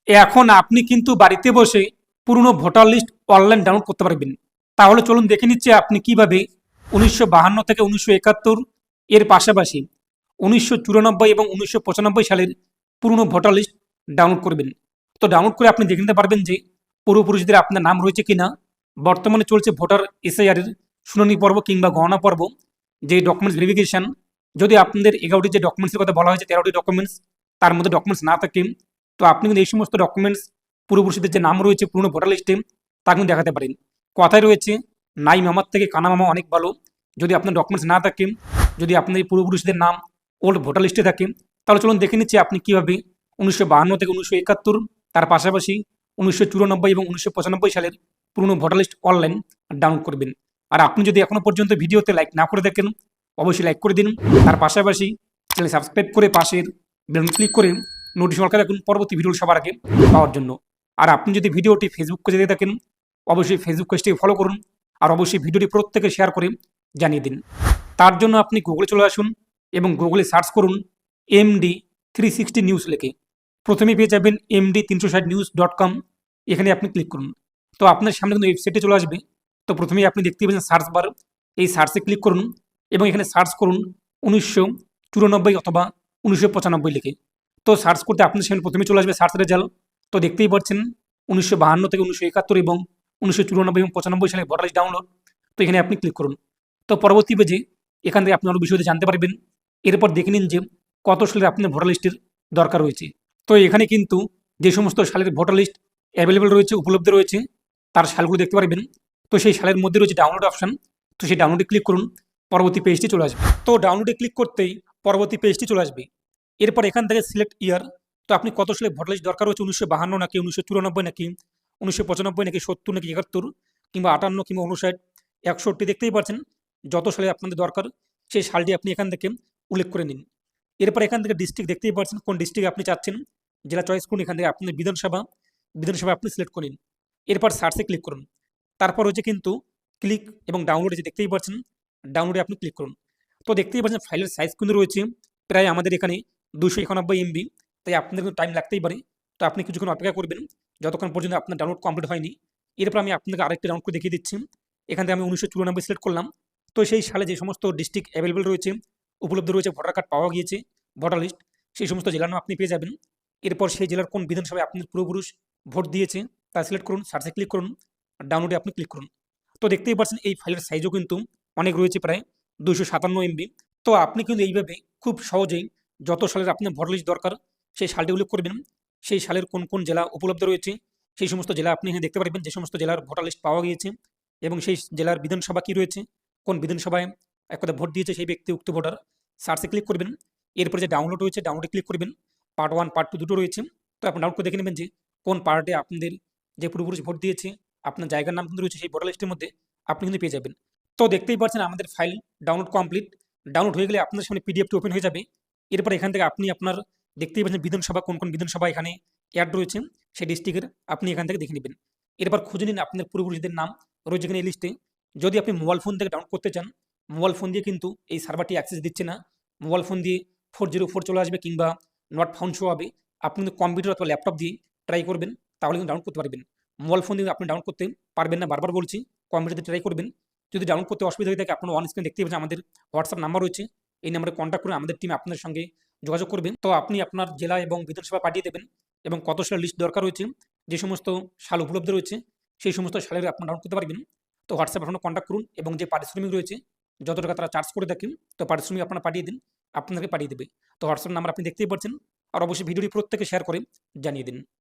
এখন আপনি কিন্তু বাড়িতে বসে পুরনো ভোটার লিস্ট অনলাইন ডাউনলোড করতে পারবেন। তাহলে চলুন দেখে নিচ্ছি আপনি কিভাবে 1952 থেকে 1971 এর পাশাপাশি 1994 এবং 1995 সালের পুরনো ভোটার লিস্ট ডাউনলোড করবেন। তো ডাউনলোড করে আপনি দেখে নিতে পারবেন যে পূর্বপুরুষদের আপনার নাম রয়েছে কিনা। বর্তমানে চলছে ভোটার এসআইআর এর শুনানি পর্ব কিংবা গণনা পর্ব, যে ডকুমেন্টস ভেরিফিকেশন। যদি আপনাদের 11টি যে ডকুমেন্টসের কথা বলা হয়েছে 13টি ডকুমেন্টস, তার মধ্যে ডকুমেন্টস না থাকে, তো আপনি কিন্তু এই সমস্ত ডকুমেন্টস পূর্বপুরুষদের যে নাম রয়েছে পুরনো ভোটার লিস্টে তা কিন্তু দেখাতে পারেন। কথায় রয়েছে, নাই মামার থেকে কানা মামা অনেক ভালো। যদি আপনার ডকুমেন্টস না থাকে, যদি আপনার এই পূর্বপুরুষদের নাম ওল্ড ভোটার লিস্টে থাকে, তাহলে চলুন দেখে নিচ্ছি আপনি কীভাবে 1952 থেকে 1971, তার পাশাপাশি 1994 এবং 1995 সালের পুরনো ভোটার লিস্ট অনলাইন ডাউনলোড করবেন। আর আপনি যদি এখনও পর্যন্ত ভিডিওতে লাইক না করে দেখেন, অবশ্যই লাইক করে দিন। তার পাশাপাশি চ্যানেল সাবস্ক্রাইব করে পাশের বেল ক্লিক করে নোটিফিকেশন রাখুন পরবর্তী ভিডিও সবার আগে পাওয়ার জন্য। আর আপনি যদি ভিডিওটি ফেসবুক পেজে দেখে থাকেন, অবশ্যই ফেসবুক পেজটি ফলো করুন। আর অবশ্যই ভিডিওটি প্রত্যেকে শেয়ার করে জানিয়ে দিন। তার জন্য আপনি গুগলে চলে আসুন এবং গুগলে সার্চ করুন MD360 নিউজ লিখে। প্রথমে পেয়ে যাবেন MD360news.com। এখানে আপনি ক্লিক করুন। তো আপনার সামনে কিন্তু ওয়েবসাইটে চলে আসবে। তো প্রথমেই আপনি দেখতে পাবেন সার্চ বার, এই সার্চে ক্লিক করুন এবং এখানে সার্চ করুন 1994 অথবা 1995 লিখে। তো সার্চ করতে আপনার সামনে প্রথমে চলে আসবে সার্চ রেজাল্ট। তো দেখতেই পাচ্ছেন 1952 থেকে 1971 এবং 1994 এবং 95 সালে ভোটার লিস্ট ডাউনলোড। তো এখানে আপনি ক্লিক করুন। তো পরবর্তী পেজে এখান থেকে আপনি আরও বিষয়টি জানতে পারবেন। এরপর দেখে নিন যে কত সালের আপনার ভোটার লিস্টের দরকার রয়েছে। তো এখানে কিন্তু যে সমস্ত সালের ভোটার লিস্ট অ্যাভেলেবেল রয়েছে, উপলব্ধ রয়েছে, তার সালগুলো দেখতে পারবেন। তো সেই সালের মধ্যে রয়েছে ডাউনলোড অপশন। তো সেই ডাউনলোডে ক্লিক করুন, পরবর্তী পেজটি চলে আসবে। তো ডাউনলোডে ক্লিক করতেই পরবর্তী পেজটি চলে আসবে। এরপর এখান থেকে সিলেক্ট ইয়ার। তো আপনি কত সালে ভোটার লিস্ট দরকার হচ্ছে, 1952 নাকি 1994 নাকি 1995 নাকি 70 নাকি 71 কিংবা 58 কিংবা 59 61, দেখতেই পাচ্ছেন যত সালে আপনাদের দরকার সেই সালটি আপনি এখান থেকে উল্লেখ করে নিন। এরপর এখান থেকে ডিস্ট্রিক্ট দেখতেই পাচ্ছেন কোন ডিস্ট্রিক্টে আপনি চাচ্ছেন, জেলা চয়েস করুন। এখান থেকে আপনাদের বিধানসভা আপনি সিলেক্ট করে নিন। এরপর সার্চে ক্লিক করুন। তারপর হচ্ছে কিন্তু ক্লিক এবং ডাউনলোডে যে দেখতেই পাচ্ছেন, ডাউনলোডে আপনি ক্লিক করুন। তো দেখতেই পাচ্ছেন ফাইলের সাইজ কিন্তু রয়েছে প্রায় আমাদের এখানে 291 MB। তাই আপনাদের কিন্তু টাইম লাগতেই পারে। তো আপনি কিছুক্ষণ অপেক্ষা করবেন যতক্ষণ পর্যন্ত আপনার ডাউনলোড কমপ্লিট হয়নি। এরপর আমি আপনাকে আরেকটি ডাউনলোড করে দেখিয়ে দিচ্ছি। এখান থেকে আমি 1994 সিলেক্ট করলাম। তো সেই সালে যে সমস্ত ডিস্ট্রিক্ট অ্যাভেলেবেল রয়েছে, উপলব্ধ রয়েছে, ভোটার কার্ড পাওয়া গিয়েছে, ভোটার লিস্ট, সেই সমস্ত জেলার নাম আপনি পেয়ে যাবেন। এরপর সেই জেলার কোন বিধানসভায় আপনার পূর্বপুরুষ ভোট দিয়েছে তা সিলেক্ট করুন, সার্চে ক্লিক করুন, ডাউনলোডে আপনি ক্লিক করুন। তো দেখতেই পাচ্ছেন এই ফাইলের সাইজও কিন্তু অনেক রয়েছে, প্রায় 257 MB। তো আপনি কিন্তু এইভাবে খুব সহজেই যত সালের আপনার ভোটার লিস্ট দরকার সেই সালটি উল্লেখ করবেন, সেই সালের কোন কোন জেলা উপলব্ধ রয়েছে সেই সমস্ত জেলা আপনি এখানে দেখতে পারবেন, যে সমস্ত জেলার ভোটার লিস্ট পাওয়া গিয়েছে এবং সেই জেলার বিধানসভা কী রয়েছে, কোন বিধানসভায় এক কথা ভোট দিয়েছে সেই ব্যক্তি, উক্ত ভোটার। সার্চে ক্লিক করবেন। এরপরে যে ডাউনলোড রয়েছে ডাউনলোডে ক্লিক করবেন। পার্ট 1 পার্ট 2 দুটো রয়েছে। তো আপনি ডাউনলোড করে দেখে নেবেন যে কোন পার্টে আপনাদের যে পূর্বপুরুষ ভোট দিয়েছে আপনার জায়গার নাম কিন্তু রয়েছে সেই ভোটার লিস্টের মধ্যে, আপনি কিন্তু পেয়ে যাবেন। তো দেখতেই পাচ্ছেন আমাদের ফাইল ডাউনলোড কমপ্লিট। ডাউনলোড হয়ে গেলে আপনার সামনে পিডিএফটি ওপেন হয়ে যাবে। এরপর এখান থেকে আপনি আপনার দেখতেই পাচ্ছেন বিধানসভা কোন কোন বিধানসভা এখানে অ্যাড রয়েছে সেই ডিস্ট্রিক্টের, আপনি এখান থেকে দেখে নেবেন। এরপর খুঁজে নিন আপনার পূর্বপুরুষদের নাম রয়েছে এখানে এই লিস্টে। যদি আপনি মোবাইল ফোন থেকে ডাউনলোড করতে চান, মোবাইল ফোন দিয়ে কিন্তু এই সার্ভারটি অ্যাক্সেস দিচ্ছে না। মোবাইল ফোন দিয়ে 404 চলে আসবে কিংবা নট ফাউন্ড শো হবে। আপনি কিন্তু কম্পিউটার অথবা ল্যাপটপ দিয়ে ট্রাই করবেন, তাহলে কিন্তু ডাউনলোড করতে পারবেন। মোবাইল ফোন দিয়ে আপনি ডাউনলোড করতে পারবেন না, বারবার বলছি, কম্পিউটার দিয়ে ট্রাই করবেন। যদি ডাউনলোড করতে অসুবিধা হয়ে থাকে, আপনার অন স্ক্রিন দেখতে পাচ্ছেন আমাদের হোয়াটসঅ্যাপ নাম্বার রয়েছে, এই নাম্বারে কন্ট্যাক্ট করে আমাদের টিম আপনার সঙ্গে যোগাযোগ করবেন। তো আপনি আপনার জেলা এবং বিধানসভা পাঠিয়ে দেবেন এবং কত সালের লিস্ট দরকার রয়েছে, যে সমস্ত সাল উপলব্ধ রয়েছে সেই সমস্ত সালের আপনি ডাউনলোড করতে পারবেন। তো হোয়াটসঅ্যাপ আপনার কন্ট্যাক্ট করুন এবং যে পারিশ্রমিক রয়েছে, যত টাকা তারা চার্জ করে থাকেন, তো পারিশ্রমিক আপনারা পাঠিয়ে দিন, আপনাকে পাঠিয়ে দেবে। তো হোয়াটসঅ্যাপ নাম্বার আপনি দেখতেই পাচ্ছেন। আর অবশ্যই ভিডিওটি প্রত্যেকে শেয়ার করে জানিয়ে দিন।